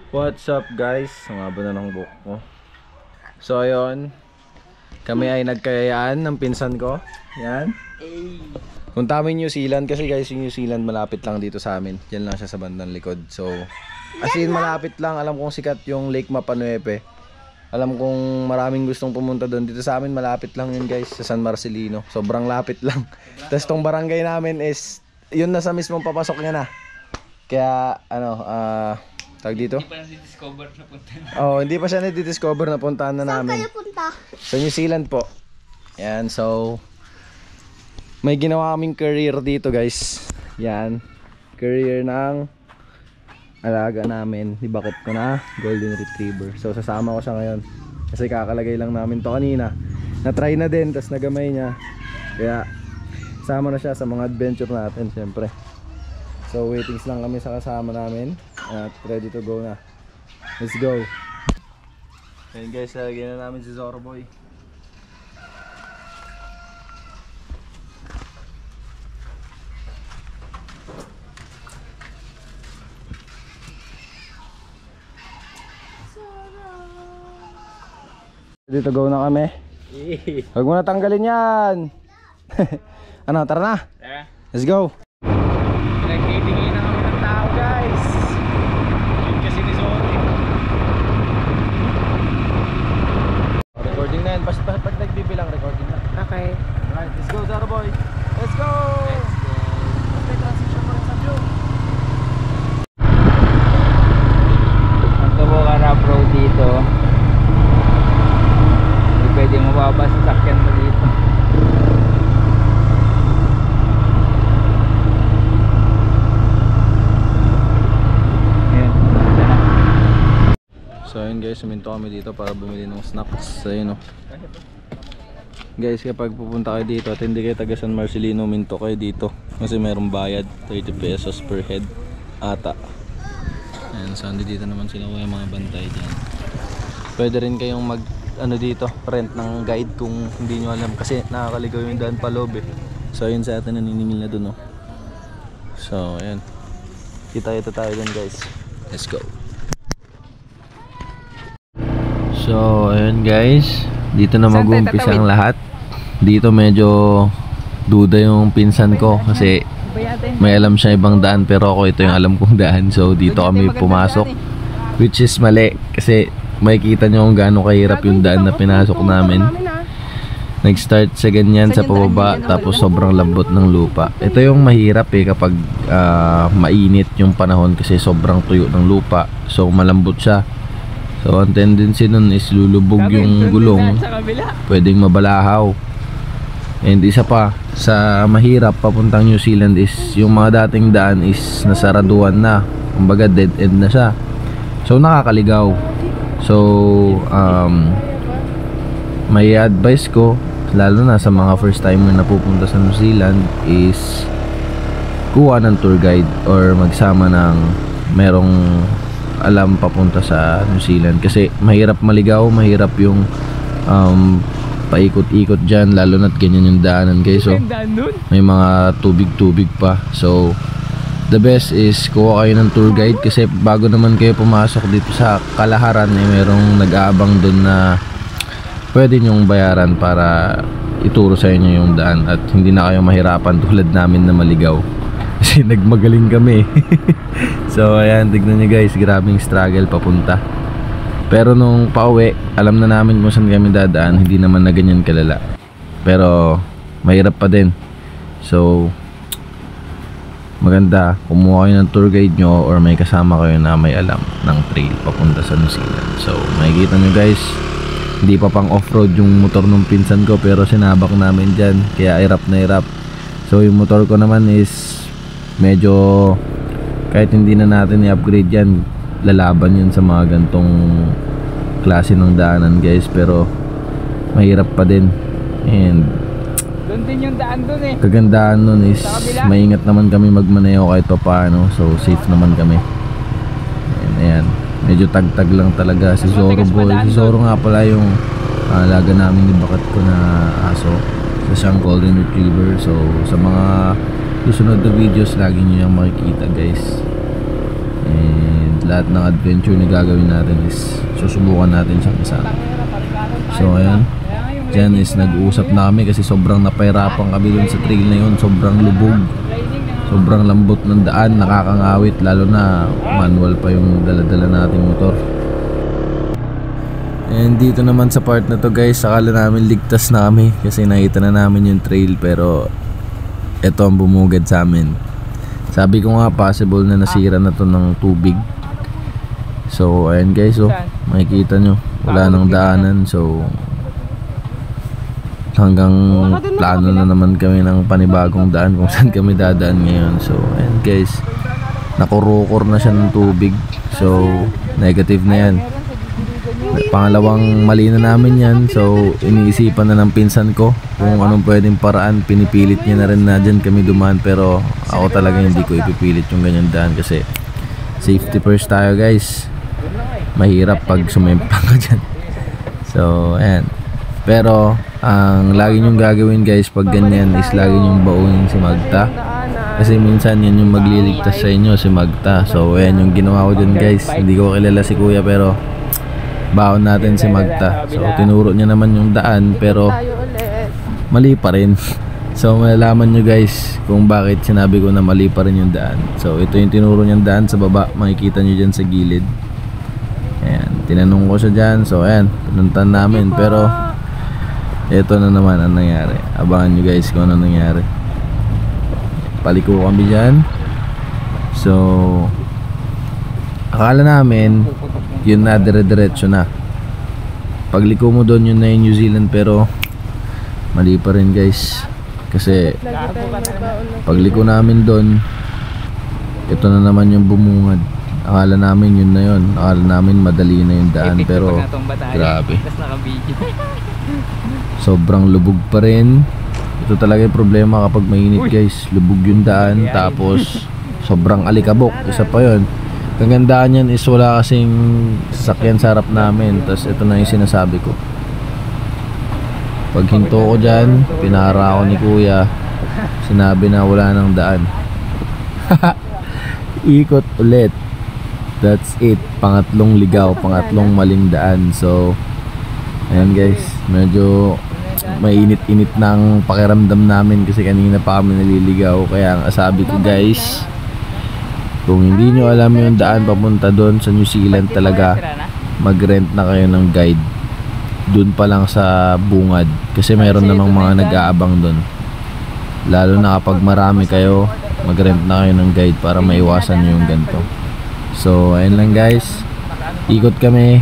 What's up guys? Sumaba na ng buhok ko. So ayun, kami ay nagkayayaan ng pinsan ko. Yan. Punta kami New Zealand kasi guys, yung New Zealand malapit lang dito sa amin. Diyan lang siya sa bandang likod. So as in malapit lang. Alam kong sikat yung Lake Mapanuepe. Alam kong maraming gustong pumunta doon. Dito sa amin malapit lang yun guys, sa San Marcelino. Sobrang lapit lang. Tapos tong barangay namin is yun na sa mismong papasok niya na. Kaya ano, tag dito? Hindi pa na-discover na puntahan. Oh, hindi pa siya na-discover na puntahan na namin. Saan kayo punta? Sa New Zealand po. Yan, so may ginawa kaming career dito guys. Yan, career ng alaga namin. Ibakit ko na Golden Retriever. So sasama ko siya ngayon kasi kakalagay lang namin to kanina. Na-try na din, tas nagamay niya. Kaya sama na siya sa mga adventure natin syempre. So waitings lang kami sa kasama namin at ready to go na. Let's go. Ayun guys, lagyan na namin si Zoroboy. Dito go na kami. Huwag mo na tanggalin yan. Ano, tara na. Let's go. Nag-itingin na kami ng tao guys. Yun kasi ni Zoro. Recording na yan. Basta pag nagbibilang, recording na. Okay. Alright, let's go Zoroboy. Let's go. Let's may transition mo rin sa view. Ang tubo ka rough road dito. Hindi pwedeng mababa sa sakyan mo dito. So ayun guys, suminto kami dito para bumili ng snacks. Ayun o. Guys, kapag pupunta kayo dito at hindi kayo taga San Marcelino, minto kayo dito kasi merong bayad, 30 pesos per head ata. Ayan, so dito naman sila yung mga bantay dyan. Pwede rin kayong mag dito, rent ng guide kung hindi nyo alam kasi nakakaligaw yung daan pa loob eh. So ayun sa atin naniningil na dun o. So ayan, kita tayo dun guys. Let's go. So ayun guys, dito na mag-uumpisa ang lahat. Dito medyo duda yung pinsan ko kasi may alam siya ibang daan, pero ako ito yung alam kong daan. So dito kami pumasok, which is mali kasi makikita nyo kung gaano kahirap yung daan na pinasok namin. Nag-start sa ganyan sa pababa, tapos sobrang lambot ng lupa. Ito yung mahirap eh kapag mainit yung panahon kasi sobrang tuyo ng lupa. So malambot siya. So ang tendency nun is lulubog yung gulong, pwedeng mabalahaw. And isa pa sa mahirap papuntang New Zealand is yung mga dating daan is nasaraduan na, kumbaga dead end na siya. So nakakaligaw. So may advice ko lalo na sa mga first timer na pupunta sa New Zealand is kuha ng tour guide or magsama ng merong alam papunta sa New Zealand kasi mahirap maligaw, mahirap yung paikot-ikot dyan, lalo na't ganyan yung daanan guys. So may mga tubig-tubig pa. So the best is kuha kayo ng tour guide kasi bago naman kayo pumasok dito sa Kalaharan eh merong nag-aabang dun na pwede nyong bayaran para ituro sa inyo yung daan at hindi na kayo mahirapan tulad namin na maligaw kasi nagmagaling kami. So ayan, tignan nyo guys, grabing struggle papunta. Pero nung pauwi, alam na namin kung saan kami dadaan, hindi naman na ganyan kalala. Pero mahirap pa din. So maganda kumuha kayo ng tour guide nyo or may kasama kayo na may alam ng trail papunta sa New Zealand. So makikita nyo guys, hindi pa pang off-road yung motor ng pinsan ko pero sinabak namin dyan, kaya hirap na hirap. So yung motor ko naman is medyo kahit hindi na natin i-upgrade yan, lalaban yan sa mga gantong klase ng daanan guys, pero mahirap pa din. And doon din yung daan doon eh. kagandahan nun is maingat naman kami magmaneho kahit pa paano, so safe naman kami. And ayan, medyo tagtag lang talaga si Zoro boy. Si Zoro nga pala yung alaga namin ni Bakat ko na aso. Sa siyang Golden Retriever. So sa mga susunod na videos lagi nyo yung makikita guys. And lahat ng adventure na gagawin natin is susubukan natin siyang isama. So ayan, dyan is nag-uusap na kami kasi sobrang napahirapan kami dun sa trail na yun. Sobrang lubog, sobrang lambot ng daan, nakakangawit, lalo na manual pa yung dala-dala nating motor. And dito naman sa part na to guys, akala namin ligtas na kami kasi nakita na namin yung trail, pero ito ang bumugad sa amin. Sabi ko nga possible na nasira na to ng tubig. So ayan guys, oh, makikita nyo wala nang daanan. So hanggang plano na naman kami ng panibagong daan kung saan kami dadaan ngayon. So ayan guys, nakurukor na siya ng tubig. So negative na yan. Pangalawang mali na namin yan. So iniisipan na ng pinsan ko kung anong pwedeng paraan. Pinipilit niya na rin na dyan kami dumaan, pero ako talaga hindi ko ipipilit yung ganyan daan kasi safety first tayo guys. Mahirap pag sumemplang ka dyan. So ayan, pero ang lagi nyong gagawin guys pag ganyan is lagi nyong baunin si Magta, kasi minsan yan yung magliligtas sa inyo, si Magta. So ayan yung ginawa ko dyan guys. Hindi ko kilala si kuya pero baon natin si Magta. So tinuro niya naman yung daan pero mali pa rin. So malalaman nyo guys kung bakit sinabi ko na mali pa rin yung daan. So ito yung tinuro niyang daan sa baba, makikita nyo dyan sa gilid. Ayan, tinanong ko siya dyan. So ayan, pinuntan namin, pero ito na naman ang nangyari. Abangan nyo guys kung ano nangyari. Paliko kami dyan. So akala namin yun na, dire-diretso na. Pagliko mo doon, yun na yung New Zealand, pero mali pa rin guys. Kasi pagliko namin doon, ito na naman yung bumungad. Akala namin yun na yun. Akala namin madali na yung daan, pero grabe. Sobrang lubog pa rin. Ito talaga yung problema kapag mainit guys. Lubog yung daan, tapos sobrang alikabok. Isa pa yun, kagandaan yan is wala kasing sasakyan sa harap namin. Tapos ito na yung sinasabi ko, pag hinto ko dyan, pinara ako ni kuya, sinabi na wala nang daan. Ikot ulit. That's it, pangatlong ligaw, pangatlong maling daan. So ayan guys, medyo mainit-init ng pakiramdam namin kasi kanina pa kami naliligaw. Kaya ang sabi ko guys, kung hindi nyo alam yung daan papunta doon sa New Zealand talaga, mag-rent na kayo ng guide doon pa lang sa bungad, kasi meron namang mga nag-aabang doon. Lalo na kapag marami kayo, mag-rent na kayo ng guide para maiwasan nyo yung ganito. So ayun lang guys, ikot kami,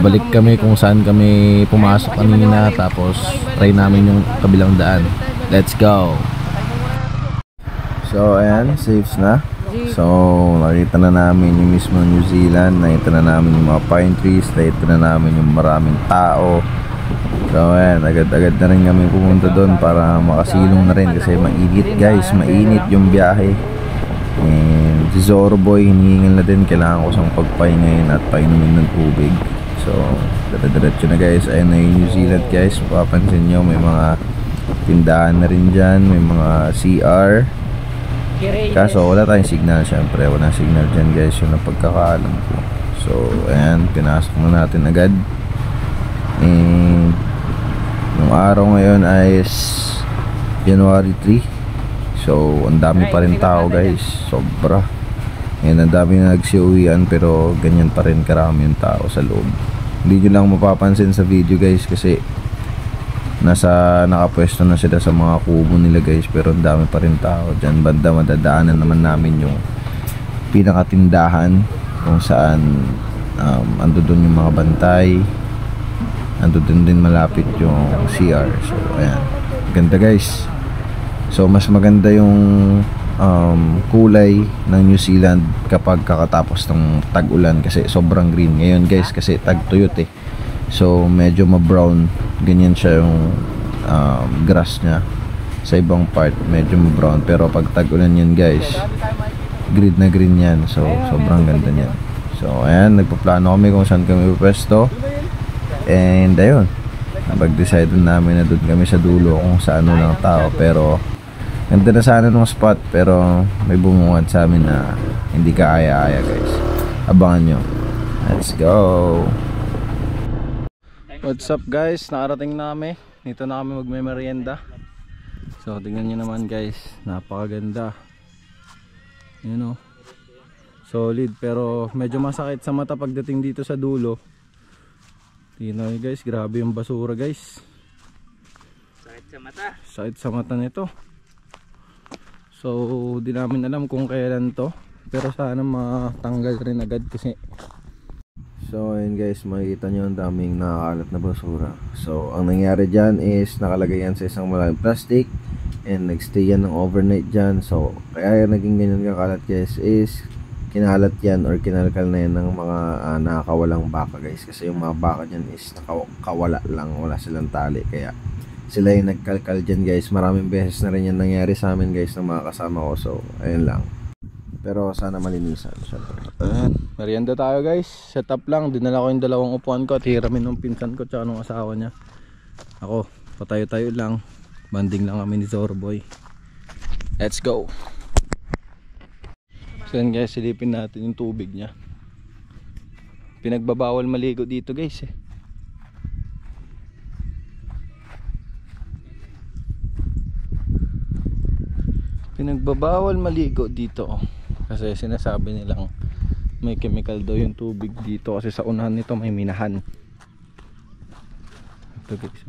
balik kami kung saan kami pumasok kanina, tapos try namin yung kabilang daan. Let's go. So ayan, safe na. So nakita na namin yung mismo New Zealand, nakita na namin yung mga pine trees, nakita na namin yung maraming tao. So ayan, agad-agad na rin kami pumunta doon para makasilong na rin kasi mainit guys, mainit yung biyahe. And si Zoro Boy hinihingal na din, kailangan ko siyang pagpahingayin at painumin ng tubig. So diretso na guys, ayun na yung New Zealand guys. Papansin nyo may mga tindahan na rin dyan, may mga CR. Kaso wala tayong signal, syempre wala signal dyan guys, yun ang pagkakaalam ko. So ayan, pinasok na natin agad. And yung araw ngayon ay January 3. So ang dami pa rin tao guys, sobra. And ang dami na nagsiuwian, pero ganyan pa rin karami yung tao sa loob. Hindi nyo lang mapapansin sa video guys kasi nakapwesto na sila sa mga kubo nila guys, pero ang dami pa rin tao. Dyan banda madadaanan naman namin yung pinakatindahan kung saan ando doon yung mga bantay, ando doon din malapit yung CR. So ayan, ganda guys. So mas maganda yung kulay ng New Zealand kapag kakatapos ng tag-ulan kasi sobrang green. Ngayon guys kasi tag-tuyot eh, so medyo ma-brown, ganyan siya yung grass nya. Sa ibang part medyo ma-brown, pero pag tag-ulan yan guys, green na green yan. So sobrang ganda niyan. So ayan, nagpaplano kami kung saan kami pwesto. And ayun, napag-decide namin na doon kami sa dulo kung saan lang tao, pero Ganda na sana ng spot pero may bumungad sa amin na hindi ka aya-aya guys. Abangan nyo. Let's go! What's up guys? Nakarating na kami. Dito na kami magme-merienda. So tingnan nyo naman guys. Napakaganda. Yun o. Solid pero medyo masakit sa mata pagdating dito sa dulo. Tingnan nyo guys. Grabe yung basura guys. Sakit sa mata. Sakit sa mata nito. So di namin alam kung kailan to, pero sana matanggal rin agad kasi. So ayun guys, makikita nyo ang daming nakakalat na basura. So ang nangyari dyan is nakalagay yan sa isang malaking plastic and nagstay yan ng overnight dyan. So kaya yan naging ganyan kakalat guys is kinalat yan or kinalkal na yan ng mga nakakawalang baka guys. Kasi yung mga baka dyan is nakawala lang, wala silang tali, kaya sila yung nagkalkal dyan guys. Maraming beses na rin yan nangyari sa amin guys ng mga kasama ko. So ayun lang, pero sana malinisan syempre. Ayan, merienda tayo guys. Set up lang, dinala ko yung dalawang upuan ko at hiramin ng pinsan ko tsaka ng asawa niya. Ako, patayo-tayo lang, banding lang kami ni Zorboy. Let's go. So yan guys, silipin natin yung tubig niya. Pinagbabawal maligo dito guys eh. Pinagbabawal maligo dito kasi sinasabi nilang may chemical daw yung tubig dito kasi sa unahan nito may minahan. Ito guys,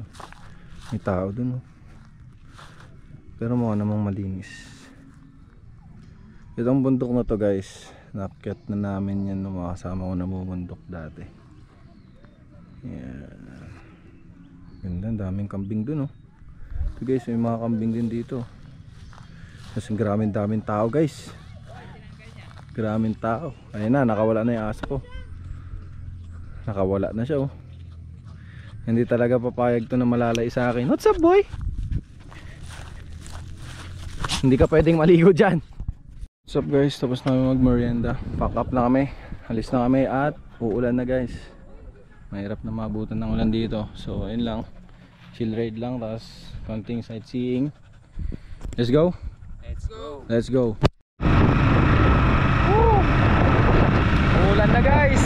may tao dun oh. Pero mukha namang malinis. Itong bundok na to guys, naakyat na namin yan ng mga kasama ko na bumundok dati. Yan. Ganda, daming kambing dun oh. Ito guys, may mga kambing din dito. Kasi daming tao guys. Maraming tao. Ayun na, nakawala na yung aso ko. Nakawala na siya oh. Hindi talaga papayag to na malalay sa akin. What's up boy? Hindi ka pwedeng maligo dyan. What's up guys? Tapos na mag merienda. Pack up na kami. Alis na kami at uulan na guys. Mahirap na maabutan ng ulan dito. So ayun lang, chill ride lang, tapos konting sightseeing. Let's go. Let's go. Woo! Ulan na guys.